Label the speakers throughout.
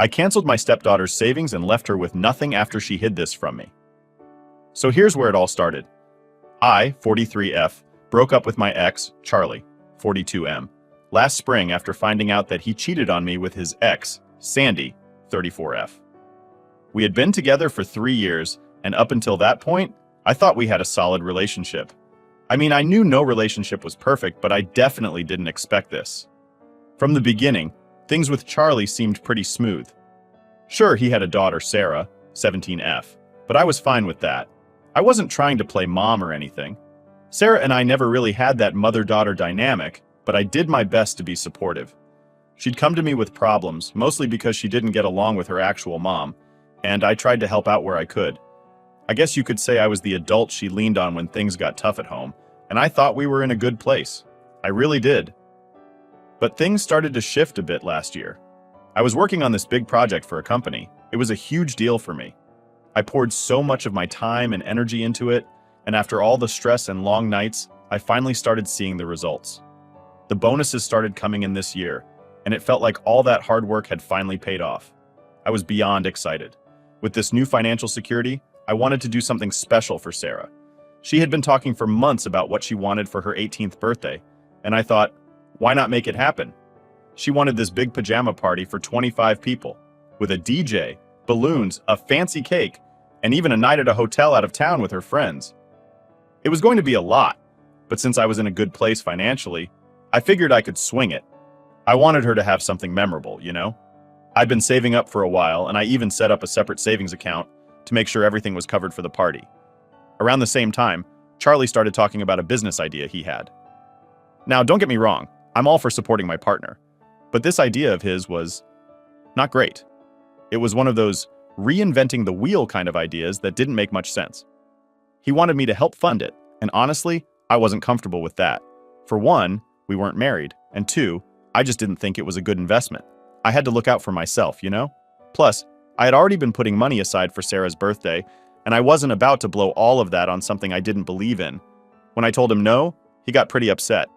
Speaker 1: I canceled my stepdaughter's savings and left her with nothing after she hid this from me. So here's where it all started. I, 43F, broke up with my ex, Charlie, 42M, last spring after finding out that he cheated on me with his ex, Sandy, 34F. We had been together for 3 years, and up until that point, I thought we had a solid relationship. I mean, I knew no relationship was perfect, but I definitely didn't expect this. From the beginning, things with Charlie seemed pretty smooth. Sure, he had a daughter, Sarah, 17F, but I was fine with that. I wasn't trying to play mom or anything. Sarah and I never really had that mother-daughter dynamic, but I did my best to be supportive. She'd come to me with problems, mostly because she didn't get along with her actual mom, and I tried to help out where I could. I guess you could say I was the adult she leaned on when things got tough at home, and I thought we were in a good place. I really did. But things started to shift a bit last year. I was working on this big project for a company. It was a huge deal for me. I poured so much of my time and energy into it, and after all the stress and long nights, I finally started seeing the results. The bonuses started coming in this year, and it felt like all that hard work had finally paid off. I was beyond excited. With this new financial security, I wanted to do something special for Sarah. She had been talking for months about what she wanted for her 18th birthday, and I thought, why not make it happen? She wanted this big pajama party for 25 people, with a DJ, balloons, a fancy cake, and even a night at a hotel out of town with her friends. It was going to be a lot, but since I was in a good place financially, I figured I could swing it. I wanted her to have something memorable, you know? I'd been saving up for a while, and I even set up a separate savings account to make sure everything was covered for the party. Around the same time, Charlie started talking about a business idea he had. Now, don't get me wrong, I'm all for supporting my partner, but this idea of his was not great. It was one of those reinventing the wheel kind of ideas that didn't make much sense. He wanted me to help fund it, and honestly, I wasn't comfortable with that. For one, we weren't married, and two, I just didn't think it was a good investment. I had to look out for myself, you know? Plus, I had already been putting money aside for Sarah's birthday, and I wasn't about to blow all of that on something I didn't believe in. When I told him no, he got pretty upset.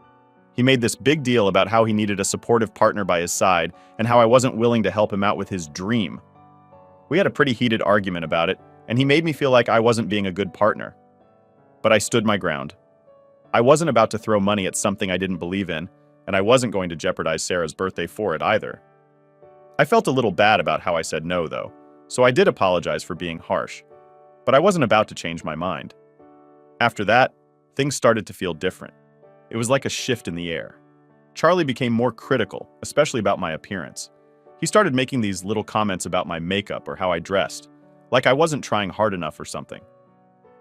Speaker 1: He made this big deal about how he needed a supportive partner by his side and how I wasn't willing to help him out with his dream. We had a pretty heated argument about it, and he made me feel like I wasn't being a good partner. But I stood my ground. I wasn't about to throw money at something I didn't believe in, and I wasn't going to jeopardize Sarah's birthday for it either. I felt a little bad about how I said no, though, so I did apologize for being harsh. But I wasn't about to change my mind. After that, things started to feel different. It was like a shift in the air. Charlie became more critical, especially about my appearance. He started making these little comments about my makeup or how I dressed, like I wasn't trying hard enough or something.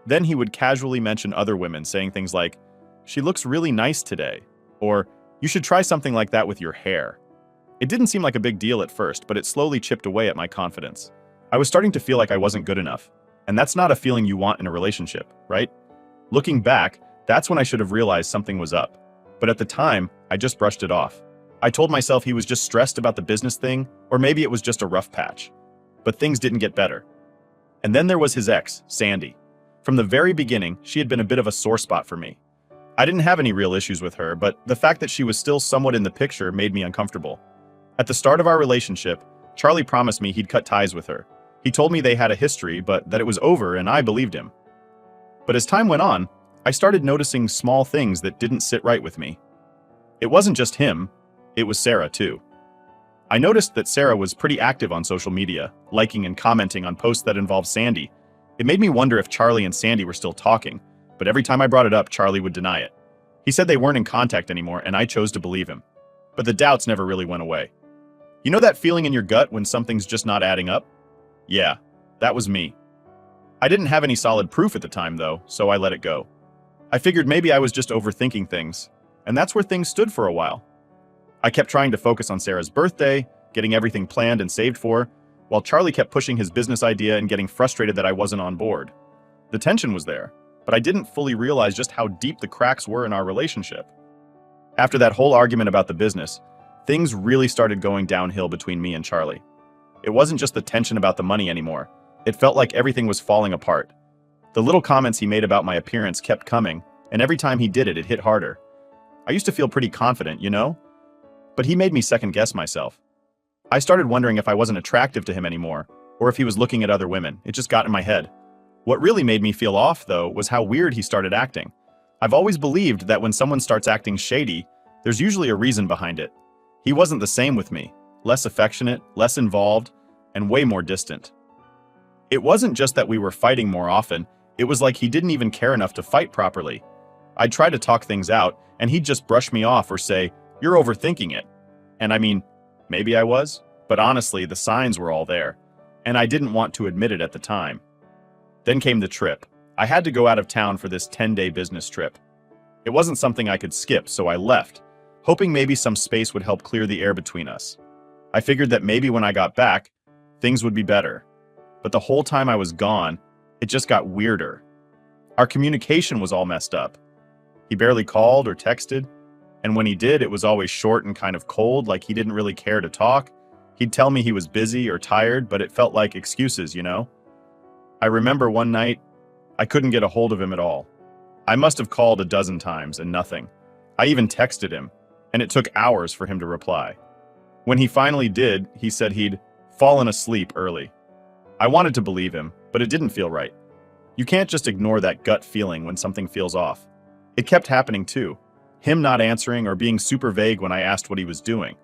Speaker 1: Then he would casually mention other women, saying things like, "She looks really nice today," or "You should try something like that with your hair." It didn't seem like a big deal at first, but it slowly chipped away at my confidence. I was starting to feel like I wasn't good enough, and that's not a feeling you want in a relationship, right? Looking back, that's when I should have realized something was up. But at the time, I just brushed it off. I told myself he was just stressed about the business thing, or maybe it was just a rough patch. But things didn't get better. And then there was his ex, Sandy. From the very beginning, she had been a bit of a sore spot for me. I didn't have any real issues with her, but the fact that she was still somewhat in the picture made me uncomfortable. At the start of our relationship, Charlie promised me he'd cut ties with her. He told me they had a history, but that it was over, and I believed him. But as time went on, I started noticing small things that didn't sit right with me. It wasn't just him, it was Sarah too. I noticed that Sarah was pretty active on social media, liking and commenting on posts that involved Sandy. It made me wonder if Charlie and Sandy were still talking, but every time I brought it up, Charlie would deny it. He said they weren't in contact anymore, and I chose to believe him. But the doubts never really went away. You know that feeling in your gut when something's just not adding up? Yeah, that was me. I didn't have any solid proof at the time, though, so I let it go. I figured maybe I was just overthinking things, and that's where things stood for a while. I kept trying to focus on Sarah's birthday, getting everything planned and saved for, while Charlie kept pushing his business idea and getting frustrated that I wasn't on board. The tension was there, but I didn't fully realize just how deep the cracks were in our relationship. After that whole argument about the business, things really started going downhill between me and Charlie. It wasn't just the tension about the money anymore. It felt like everything was falling apart. The little comments he made about my appearance kept coming, and every time he did it, it hit harder. I used to feel pretty confident, you know? But he made me second-guess myself. I started wondering if I wasn't attractive to him anymore, or if he was looking at other women. It just got in my head. What really made me feel off, though, was how weird he started acting. I've always believed that when someone starts acting shady, there's usually a reason behind it. He wasn't the same with me. Less affectionate, less involved, and way more distant. It wasn't just that we were fighting more often, it was like he didn't even care enough to fight properly. I'd try to talk things out, and he'd just brush me off or say, "You're overthinking it." And I mean, maybe I was, but honestly, the signs were all there, and I didn't want to admit it at the time. Then came the trip. I had to go out of town for this 10-day business trip. It wasn't something I could skip, so I left, hoping maybe some space would help clear the air between us. I figured that maybe when I got back, things would be better. But the whole time I was gone, it just got weirder. Our communication was all messed up. He barely called or texted, and when he did, it was always short and kind of cold, like he didn't really care to talk. He'd tell me he was busy or tired, but it felt like excuses, you know? I remember one night, I couldn't get a hold of him at all. I must have called a dozen times and nothing. I even texted him, and it took hours for him to reply. When he finally did, he said he'd fallen asleep early. I wanted to believe him, but it didn't feel right. You can't just ignore that gut feeling when something feels off. It kept happening too. Him not answering or being super vague when I asked what he was doing.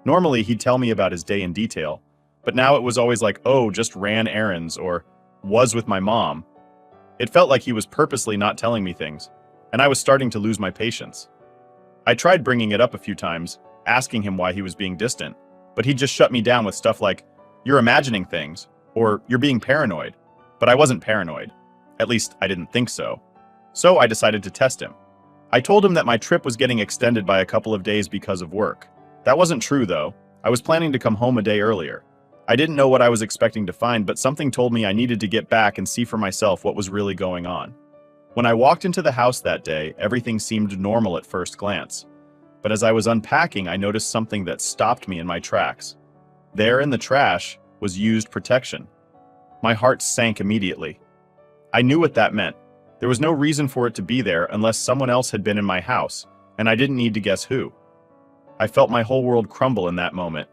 Speaker 1: Normally, he'd tell me about his day in detail, but now it was always like, "Oh, just ran errands," or "was with my mom." It felt like he was purposely not telling me things, and I was starting to lose my patience. I tried bringing it up a few times, asking him why he was being distant, but he just shut me down with stuff like, "You're imagining things," or "You're being paranoid." But I wasn't paranoid. At least, I didn't think so. So I decided to test him. I told him that my trip was getting extended by a couple of days because of work. That wasn't true, though. I was planning to come home a day earlier. I didn't know what I was expecting to find, but something told me I needed to get back and see for myself what was really going on. When I walked into the house that day, everything seemed normal at first glance. But as I was unpacking, I noticed something that stopped me in my tracks. There in the trash was used protection. My heart sank immediately. I knew what that meant. There was no reason for it to be there unless someone else had been in my house, and I didn't need to guess who. I felt my whole world crumble in that moment.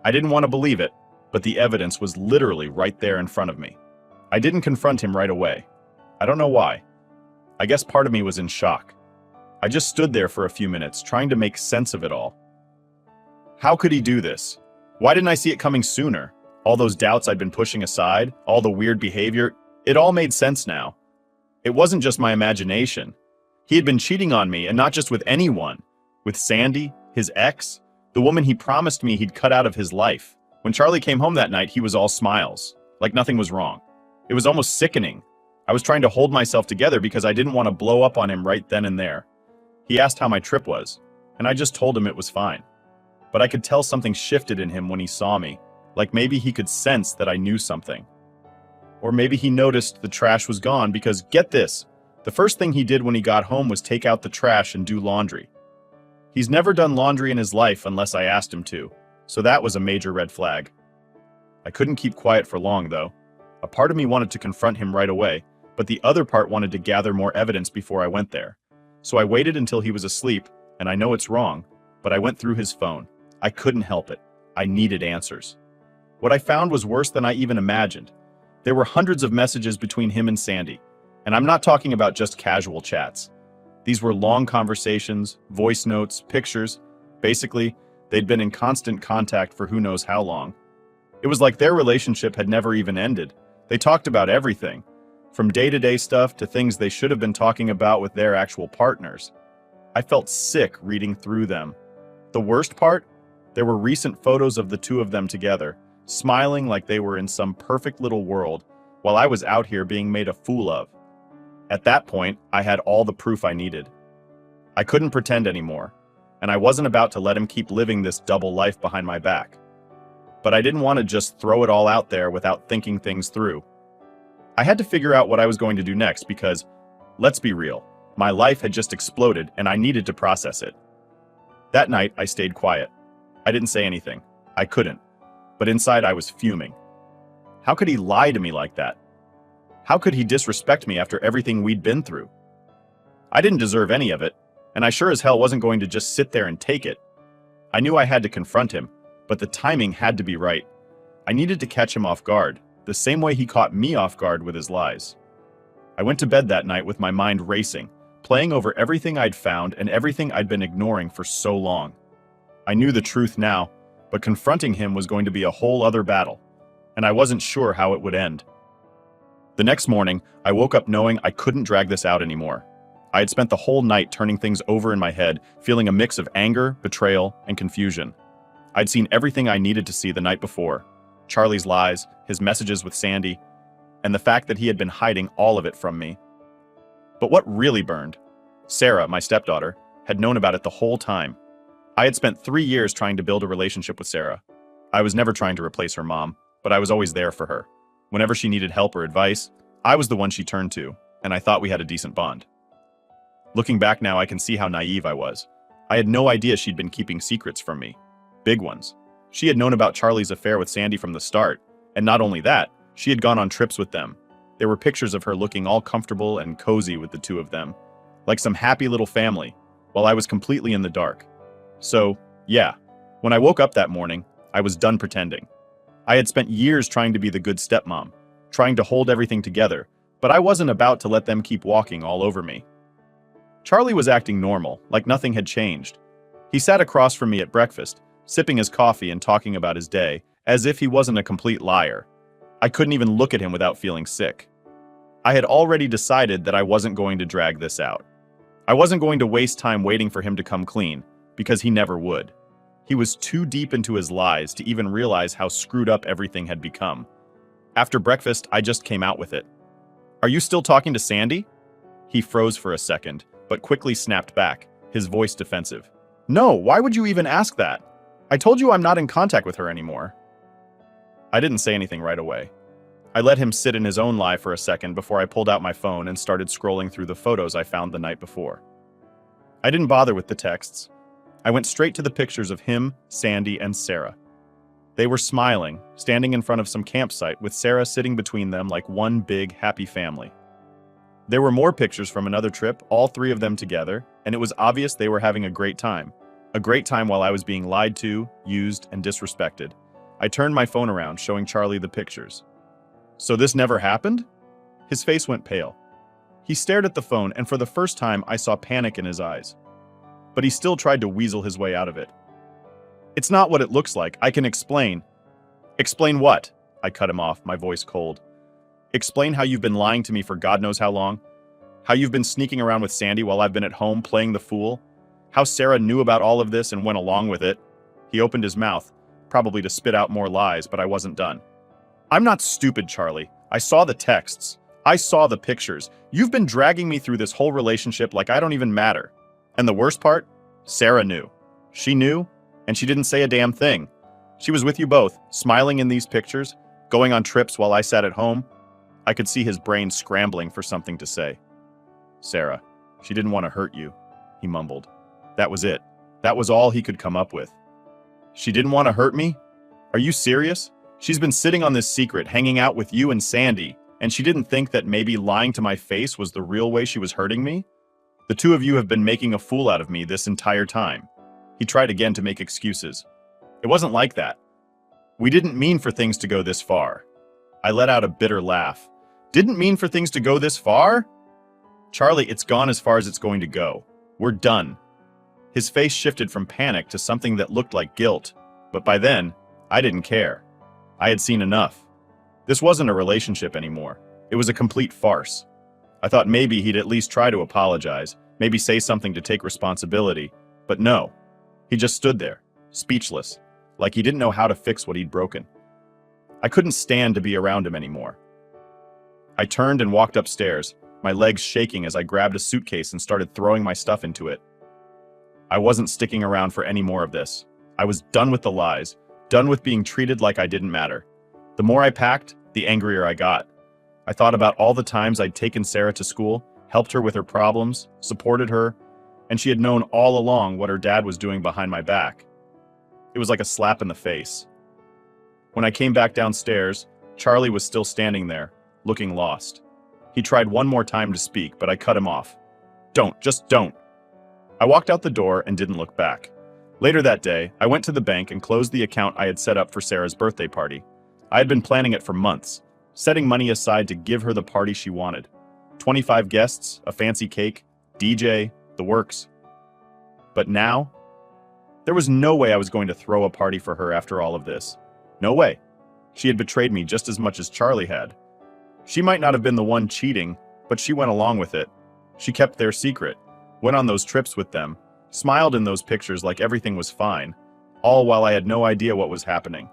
Speaker 1: I didn't want to believe it, but the evidence was literally right there in front of me. I didn't confront him right away. I don't know why. I guess part of me was in shock. I just stood there for a few minutes, trying to make sense of it all. How could he do this? Why didn't I see it coming sooner? All those doubts I'd been pushing aside, all the weird behavior, it all made sense now. It wasn't just my imagination. He had been cheating on me, and not just with anyone. With Sandy, his ex, the woman he promised me he'd cut out of his life. When Charlie came home that night, he was all smiles, like nothing was wrong. It was almost sickening. I was trying to hold myself together because I didn't want to blow up on him right then and there. He asked how my trip was, and I just told him it was fine. But I could tell something shifted in him when he saw me, like maybe he could sense that I knew something. Or maybe he noticed the trash was gone because, get this, the first thing he did when he got home was take out the trash and do laundry. He's never done laundry in his life unless I asked him to, so that was a major red flag. I couldn't keep quiet for long, though. A part of me wanted to confront him right away, but the other part wanted to gather more evidence before I went there. So I waited until he was asleep, and I know it's wrong, but I went through his phone. I couldn't help it. I needed answers. What I found was worse than I even imagined. There were hundreds of messages between him and Sandy, and I'm not talking about just casual chats. These were long conversations, voice notes, pictures. Basically, they'd been in constant contact for who knows how long. It was like their relationship had never even ended. They talked about everything, from day-to-day stuff to things they should have been talking about with their actual partners. I felt sick reading through them. The worst part? There were recent photos of the two of them together, smiling like they were in some perfect little world, while I was out here being made a fool of. At that point, I had all the proof I needed. I couldn't pretend anymore, and I wasn't about to let him keep living this double life behind my back. But I didn't want to just throw it all out there without thinking things through. I had to figure out what I was going to do next because, let's be real, my life had just exploded and I needed to process it. That night, I stayed quiet. I didn't say anything. I couldn't. But inside, I was fuming. How could he lie to me like that? How could he disrespect me after everything we'd been through? I didn't deserve any of it, and I sure as hell wasn't going to just sit there and take it. I knew I had to confront him, but the timing had to be right. I needed to catch him off guard, the same way he caught me off guard with his lies. I went to bed that night with my mind racing, playing over everything I'd found and everything I'd been ignoring for so long. I knew the truth now, but confronting him was going to be a whole other battle, and I wasn't sure how it would end. The next morning, I woke up knowing I couldn't drag this out anymore. I had spent the whole night turning things over in my head, feeling a mix of anger, betrayal, and confusion. I'd seen everything I needed to see the night before: Charlie's lies, his messages with Sandy, and the fact that he had been hiding all of it from me. But what really burned? Sarah, my stepdaughter, had known about it the whole time. I had spent 3 years trying to build a relationship with Sarah. I was never trying to replace her mom, but I was always there for her. Whenever she needed help or advice, I was the one she turned to, and I thought we had a decent bond. Looking back now, I can see how naive I was. I had no idea she'd been keeping secrets from me. Big ones. She had known about Charlie's affair with Sandy from the start, and not only that, she had gone on trips with them. There were pictures of her looking all comfortable and cozy with the two of them, like some happy little family, while I was completely in the dark. So, yeah, when I woke up that morning, I was done pretending. I had spent years trying to be the good stepmom, trying to hold everything together, but I wasn't about to let them keep walking all over me. Charlie was acting normal, like nothing had changed. He sat across from me at breakfast, sipping his coffee and talking about his day, as if he wasn't a complete liar. I couldn't even look at him without feeling sick. I had already decided that I wasn't going to drag this out. I wasn't going to waste time waiting for him to come clean, because he never would. He was too deep into his lies to even realize how screwed up everything had become. After breakfast, I just came out with it. "Are you still talking to Sandy?" He froze for a second, but quickly snapped back, his voice defensive. "No, why would you even ask that? I told you I'm not in contact with her anymore." I didn't say anything right away. I let him sit in his own lie for a second before I pulled out my phone and started scrolling through the photos I found the night before. I didn't bother with the texts. I went straight to the pictures of him, Sandy, and Sarah. They were smiling, standing in front of some campsite with Sarah sitting between them like one big, happy family. There were more pictures from another trip, all 3 of them together, and it was obvious they were having a great time. A great time while I was being lied to, used, and disrespected. I turned my phone around, showing Charlie the pictures. "So this never happened?" His face went pale. He stared at the phone, and for the first time, I saw panic in his eyes. But he still tried to weasel his way out of it. "It's not what it looks like. I can explain." "Explain what?" I cut him off, my voice cold. "Explain how you've been lying to me for God knows how long? How you've been sneaking around with Sandy while I've been at home playing the fool? How Sarah knew about all of this and went along with it?" He opened his mouth, probably to spit out more lies, but I wasn't done. "I'm not stupid, Charlie. I saw the texts. I saw the pictures. You've been dragging me through this whole relationship like I don't even matter. And the worst part? Sarah knew. She knew, and she didn't say a damn thing. She was with you both, smiling in these pictures, going on trips while I sat at home." I could see his brain scrambling for something to say. "Sarah, she didn't want to hurt you," he mumbled. That was it. That was all he could come up with. "She didn't want to hurt me? Are you serious? She's been sitting on this secret, hanging out with you and Sandy, and she didn't think that maybe lying to my face was the real way she was hurting me? The two of you have been making a fool out of me this entire time." He tried again to make excuses. "It wasn't like that. We didn't mean for things to go this far." I let out a bitter laugh. "Didn't mean for things to go this far? Charlie, it's gone as far as it's going to go. We're done." His face shifted from panic to something that looked like guilt, but by then, I didn't care. I had seen enough. This wasn't a relationship anymore. It was a complete farce. I thought maybe he'd at least try to apologize, maybe say something to take responsibility, but no. He just stood there, speechless, like he didn't know how to fix what he'd broken. I couldn't stand to be around him anymore. I turned and walked upstairs, my legs shaking as I grabbed a suitcase and started throwing my stuff into it. I wasn't sticking around for any more of this. I was done with the lies, done with being treated like I didn't matter. The more I packed, the angrier I got. I thought about all the times I'd taken Sarah to school, helped her with her problems, supported her, and she had known all along what her dad was doing behind my back. It was like a slap in the face. When I came back downstairs, Charlie was still standing there, looking lost. He tried one more time to speak, but I cut him off. "Don't, just don't." I walked out the door and didn't look back. Later that day, I went to the bank and closed the account I had set up for Sarah's birthday party. I had been planning it for months, setting money aside to give her the party she wanted. 25 guests, a fancy cake, DJ, the works. But now, there was no way I was going to throw a party for her after all of this. No way. She had betrayed me just as much as Charlie had. She might not have been the one cheating, but she went along with it. She kept their secret, went on those trips with them, smiled in those pictures like everything was fine, all while I had no idea what was happening.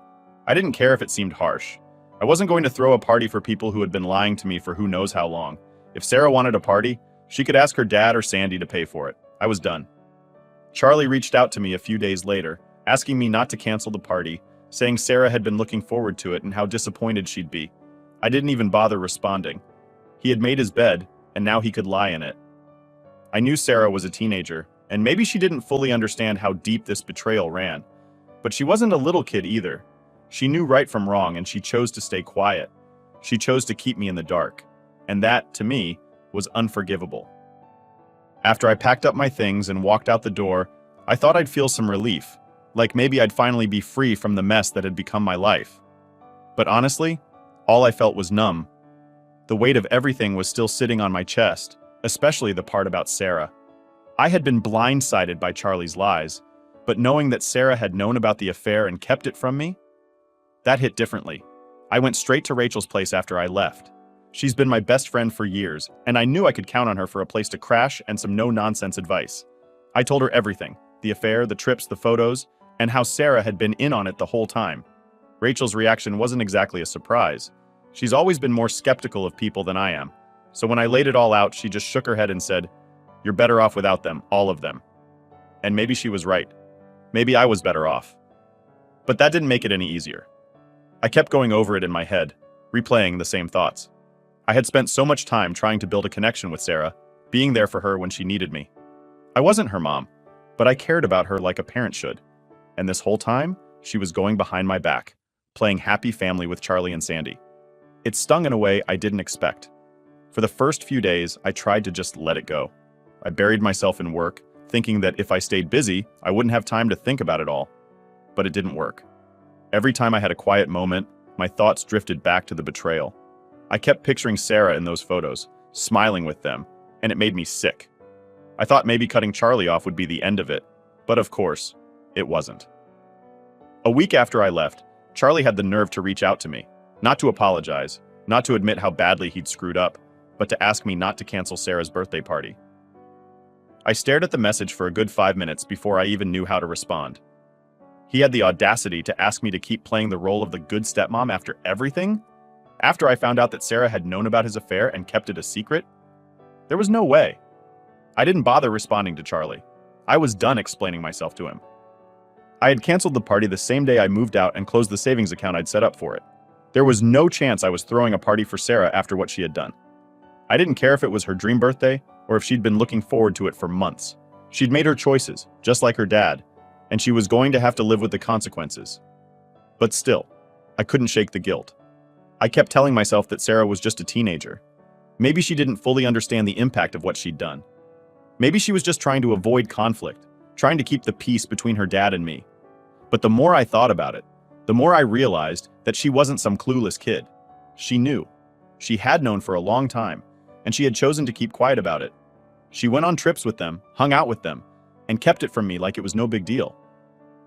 Speaker 1: I didn't care if it seemed harsh. I wasn't going to throw a party for people who had been lying to me for who knows how long. If Sarah wanted a party, she could ask her dad or Sandy to pay for it. I was done. Charlie reached out to me a few days later, asking me not to cancel the party, saying Sarah had been looking forward to it and how disappointed she'd be. I didn't even bother responding. He had made his bed, and now he could lie in it. I knew Sarah was a teenager, and maybe she didn't fully understand how deep this betrayal ran. But she wasn't a little kid either. She knew right from wrong, and she chose to stay quiet. She chose to keep me in the dark. And that, to me, was unforgivable. After I packed up my things and walked out the door, I thought I'd feel some relief, like maybe I'd finally be free from the mess that had become my life. But honestly, all I felt was numb. The weight of everything was still sitting on my chest, especially the part about Sarah. I had been blindsided by Charlie's lies, but knowing that Sarah had known about the affair and kept it from me, that hit differently. I went straight to Rachel's place after I left. She's been my best friend for years, and I knew I could count on her for a place to crash and some no-nonsense advice. I told her everything, the affair, the trips, the photos, and how Sarah had been in on it the whole time. Rachel's reaction wasn't exactly a surprise. She's always been more skeptical of people than I am. So when I laid it all out, she just shook her head and said, "You're better off without them, all of them." And maybe she was right. Maybe I was better off. But that didn't make it any easier. I kept going over it in my head, replaying the same thoughts. I had spent so much time trying to build a connection with Sarah, being there for her when she needed me. I wasn't her mom, but I cared about her like a parent should. And this whole time, she was going behind my back, playing happy family with Charlie and Sandy. It stung in a way I didn't expect. For the first few days, I tried to just let it go. I buried myself in work, thinking that if I stayed busy, I wouldn't have time to think about it all. But it didn't work. Every time I had a quiet moment, my thoughts drifted back to the betrayal. I kept picturing Sarah in those photos, smiling with them, and it made me sick. I thought maybe cutting Charlie off would be the end of it, but of course, it wasn't. A week after I left, Charlie had the nerve to reach out to me, not to apologize, not to admit how badly he'd screwed up, but to ask me not to cancel Sarah's birthday party. I stared at the message for a good 5 minutes before I even knew how to respond. He had the audacity to ask me to keep playing the role of the good stepmom after everything? After I found out that Sarah had known about his affair and kept it a secret? There was no way. I didn't bother responding to Charlie. I was done explaining myself to him. I had canceled the party the same day I moved out and closed the savings account I'd set up for it. There was no chance I was throwing a party for Sarah after what she had done. I didn't care if it was her dream birthday or if she'd been looking forward to it for months. She'd made her choices, just like her dad, and she was going to have to live with the consequences. But still, I couldn't shake the guilt. I kept telling myself that Sarah was just a teenager. Maybe she didn't fully understand the impact of what she'd done. Maybe she was just trying to avoid conflict, trying to keep the peace between her dad and me. But the more I thought about it, the more I realized that she wasn't some clueless kid. She knew. She had known for a long time, and she had chosen to keep quiet about it. She went on trips with them, hung out with them, and kept it from me like it was no big deal.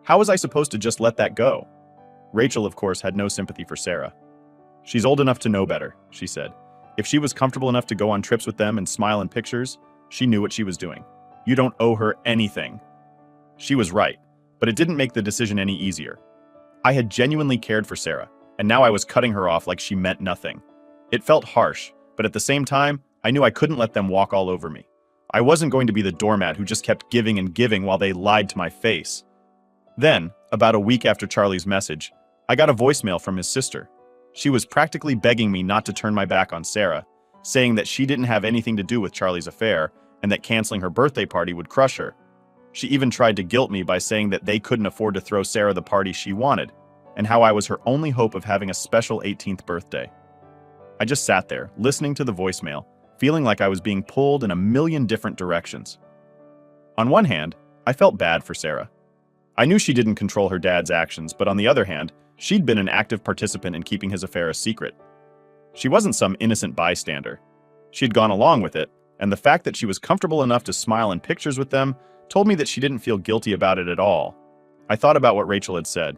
Speaker 1: How was I supposed to just let that go? Rachel, of course, had no sympathy for Sarah. "She's old enough to know better," she said. "If she was comfortable enough to go on trips with them and smile in pictures, she knew what she was doing. You don't owe her anything." She was right, but it didn't make the decision any easier. I had genuinely cared for Sarah, and now I was cutting her off like she meant nothing. It felt harsh, but at the same time, I knew I couldn't let them walk all over me. I wasn't going to be the doormat who just kept giving and giving while they lied to my face. Then, about a week after Charlie's message, I got a voicemail from his sister. She was practically begging me not to turn my back on Sarah, saying that she didn't have anything to do with Charlie's affair and that canceling her birthday party would crush her. She even tried to guilt me by saying that they couldn't afford to throw Sarah the party she wanted, and how I was her only hope of having a special 18th birthday. I just sat there, listening to the voicemail, feeling like I was being pulled in a million different directions. On one hand, I felt bad for Sarah. I knew she didn't control her dad's actions, but on the other hand, she'd been an active participant in keeping his affair a secret. She wasn't some innocent bystander. She had gone along with it, and the fact that she was comfortable enough to smile in pictures with them told me that she didn't feel guilty about it at all. I thought about what Rachel had said.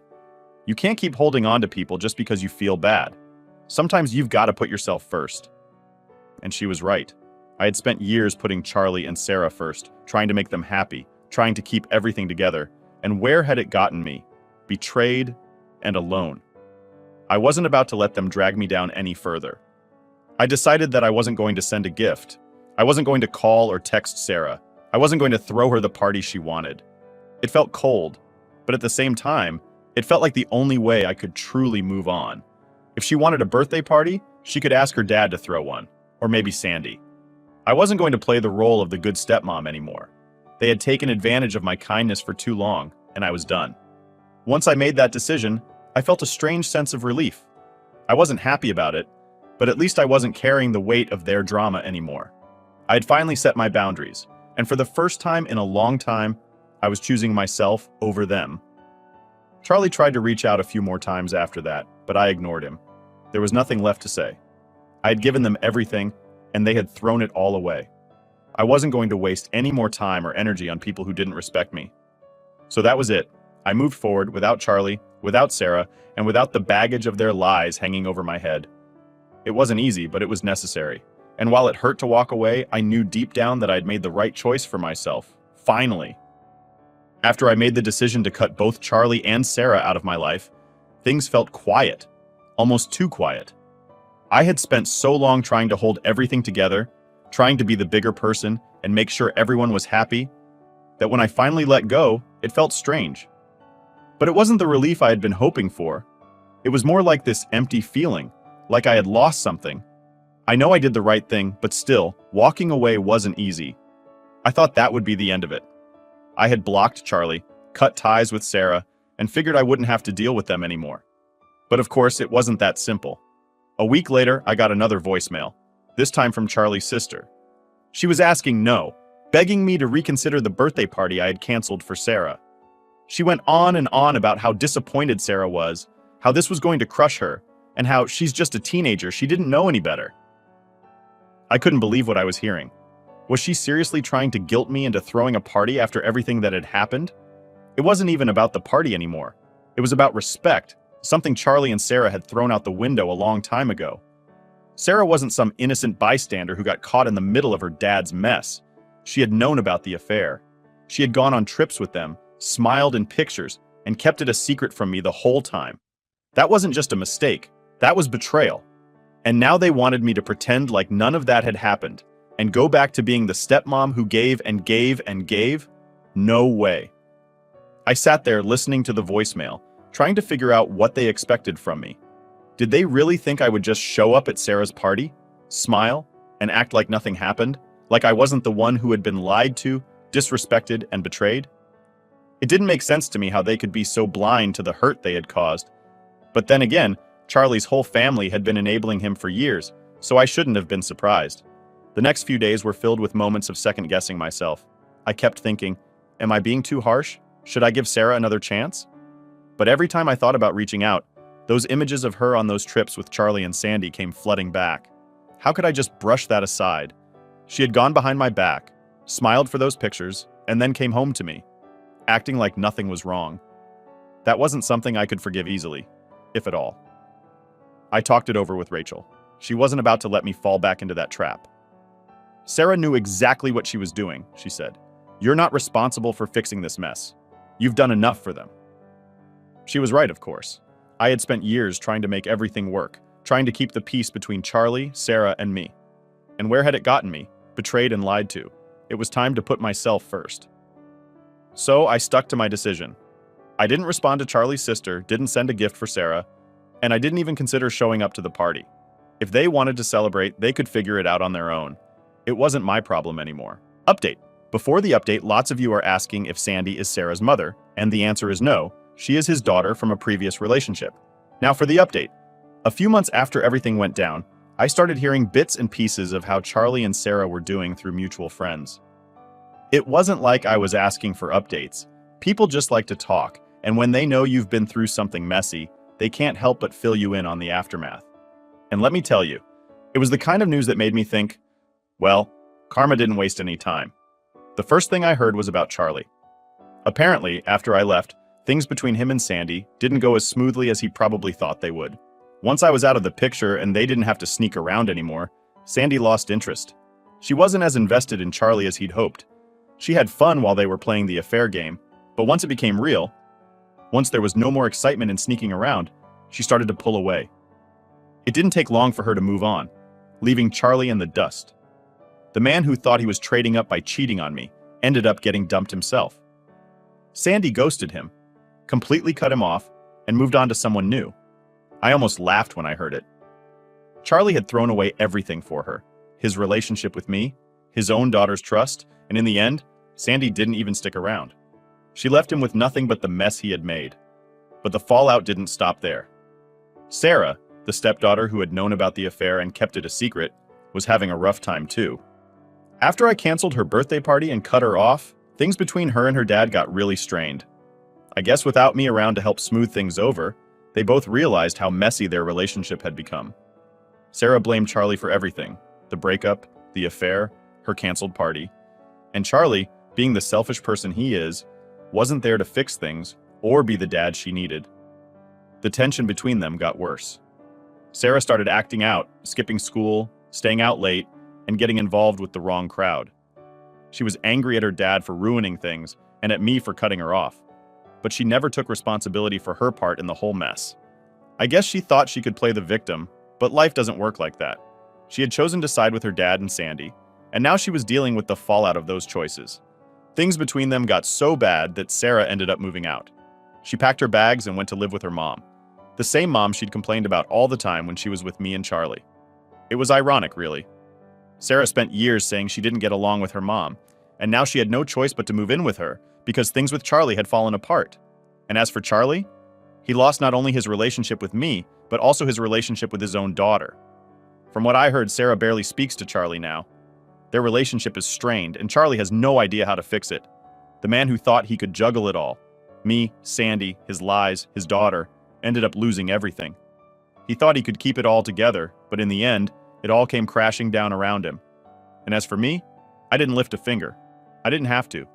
Speaker 1: You can't keep holding on to people just because you feel bad. Sometimes you've got to put yourself first. And she was right. I had spent years putting Charlie and Sarah first, trying to make them happy, trying to keep everything together. And where had it gotten me? Betrayed and alone. I wasn't about to let them drag me down any further. I decided that I wasn't going to send a gift. I wasn't going to call or text Sarah. I wasn't going to throw her the party she wanted. It felt cold, but at the same time, it felt like the only way I could truly move on. If she wanted a birthday party, she could ask her dad to throw one, or maybe Sandy. I wasn't going to play the role of the good stepmom anymore. They had taken advantage of my kindness for too long, and I was done. Once I made that decision, I felt a strange sense of relief. I wasn't happy about it, but at least I wasn't carrying the weight of their drama anymore. I had finally set my boundaries, and for the first time in a long time, I was choosing myself over them. Charlie tried to reach out a few more times after that, but I ignored him. There was nothing left to say. I had given them everything, and they had thrown it all away. I wasn't going to waste any more time or energy on people who didn't respect me. So that was it. I moved forward without Charlie, without Sarah, and without the baggage of their lies hanging over my head. It wasn't easy, but it was necessary. And while it hurt to walk away, I knew deep down that I'd made the right choice for myself. Finally. After I made the decision to cut both Charlie and Sarah out of my life, things felt quiet. Almost too quiet. I had spent so long trying to hold everything together, trying to be the bigger person and make sure everyone was happy, that when I finally let go, it felt strange. But it wasn't the relief I had been hoping for. It was more like this empty feeling, like I had lost something. I know I did the right thing, but still, walking away wasn't easy. I thought that would be the end of it. I had blocked Charlie, cut ties with Sarah, and figured I wouldn't have to deal with them anymore. But of course, it wasn't that simple. A week later, I got another voicemail, this time from Charlie's sister. She was asking no, begging me to reconsider the birthday party I had canceled for Sarah. She went on and on about how disappointed Sarah was, how this was going to crush her, and how she's just a teenager, she didn't know any better. I couldn't believe what I was hearing. Was she seriously trying to guilt me into throwing a party after everything that had happened? It wasn't even about the party anymore. It was about respect, something Charlie and Sarah had thrown out the window a long time ago. Sarah wasn't some innocent bystander who got caught in the middle of her dad's mess. She had known about the affair. She had gone on trips with them, smiled in pictures, and kept it a secret from me the whole time. That wasn't just a mistake. That was betrayal. And now they wanted me to pretend like none of that had happened and go back to being the stepmom who gave and gave and gave? No way. I sat there listening to the voicemail, trying to figure out what they expected from me. Did they really think I would just show up at Sarah's party, smile, and act like nothing happened? Like I wasn't the one who had been lied to, disrespected, and betrayed? It didn't make sense to me how they could be so blind to the hurt they had caused. But then again, Charlie's whole family had been enabling him for years, so I shouldn't have been surprised. The next few days were filled with moments of second-guessing myself. I kept thinking, am I being too harsh? Should I give Sarah another chance? But every time I thought about reaching out, those images of her on those trips with Charlie and Sandy came flooding back. How could I just brush that aside? She had gone behind my back, smiled for those pictures, and then came home to me, acting like nothing was wrong. That wasn't something I could forgive easily, if at all. I talked it over with Rachel. She wasn't about to let me fall back into that trap. Sarah knew exactly what she was doing, she said. You're not responsible for fixing this mess. You've done enough for them. She was right, of course. I had spent years trying to make everything work, trying to keep the peace between Charlie, Sarah, and me. And where had it gotten me? Betrayed and lied to. It was time to put myself first. So I stuck to my decision. I didn't respond to Charlie's sister, didn't send a gift for Sarah, and I didn't even consider showing up to the party. If they wanted to celebrate, they could figure it out on their own. It wasn't my problem anymore. Update. Before the update, lots of you are asking if Sandy is Sarah's mother, and the answer is no. She is his daughter from a previous relationship. Now for the update. A few months after everything went down, I started hearing bits and pieces of how Charlie and Sarah were doing through mutual friends. It wasn't like I was asking for updates, People just like to talk, and when they know you've been through something messy, they can't help but fill you in on the aftermath. And let me tell you, it was the kind of news that made me think, well, karma didn't waste any time. The first thing I heard was about Charlie. Apparently, after I left, things between him and Sandy didn't go as smoothly as he probably thought they would. Once I was out of the picture and they didn't have to sneak around anymore, Sandy lost interest. She wasn't as invested in Charlie as he'd hoped. She had fun while they were playing the affair game, but once it became real, once there was no more excitement in sneaking around, she started to pull away. It didn't take long for her to move on, leaving Charlie in the dust. The man who thought he was trading up by cheating on me ended up getting dumped himself. Sandy ghosted him, completely cut him off, and moved on to someone new. I almost laughed when I heard it. Charlie had thrown away everything for her, his relationship with me, his own daughter's trust, and in the end, Sandy didn't even stick around. She left him with nothing but the mess he had made. But the fallout didn't stop there. Sarah, the stepdaughter who had known about the affair and kept it a secret, was having a rough time too. After I canceled her birthday party and cut her off, things between her and her dad got really strained. I guess without me around to help smooth things over, they both realized how messy their relationship had become. Sarah blamed Charlie for everything: the breakup, the affair, her canceled party. And Charlie, being the selfish person he is, wasn't there to fix things or be the dad she needed. The tension between them got worse. Sarah started acting out, skipping school, staying out late, and getting involved with the wrong crowd. She was angry at her dad for ruining things and at me for cutting her off. But she never took responsibility for her part in the whole mess. I guess she thought she could play the victim, but life doesn't work like that. She had chosen to side with her dad and Sandy, and now she was dealing with the fallout of those choices. Things between them got so bad that Sarah ended up moving out. She packed her bags and went to live with her mom, the same mom she'd complained about all the time when she was with me and Charlie. It was ironic, really. Sarah spent years saying she didn't get along with her mom, and now she had no choice but to move in with her because things with Charlie had fallen apart. And as for Charlie, he lost not only his relationship with me, but also his relationship with his own daughter. From what I heard, Sarah barely speaks to Charlie now. Their relationship is strained, and Charlie has no idea how to fix it. The man who thought he could juggle it all, me, Sandy, his lies, his daughter, ended up losing everything. He thought he could keep it all together, but in the end, it all came crashing down around him. And as for me, I didn't lift a finger. I didn't have to.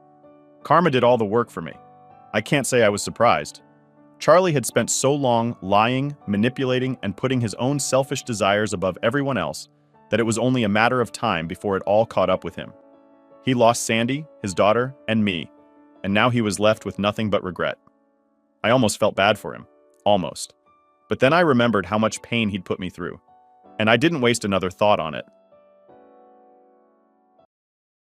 Speaker 1: Karma did all the work for me. I can't say I was surprised. Charlie had spent so long lying, manipulating, and putting his own selfish desires above everyone else that it was only a matter of time before it all caught up with him. He lost Sandy, his daughter, and me, and now he was left with nothing but regret. I almost felt bad for him. Almost. But then I remembered how much pain he'd put me through, and I didn't waste another thought on it.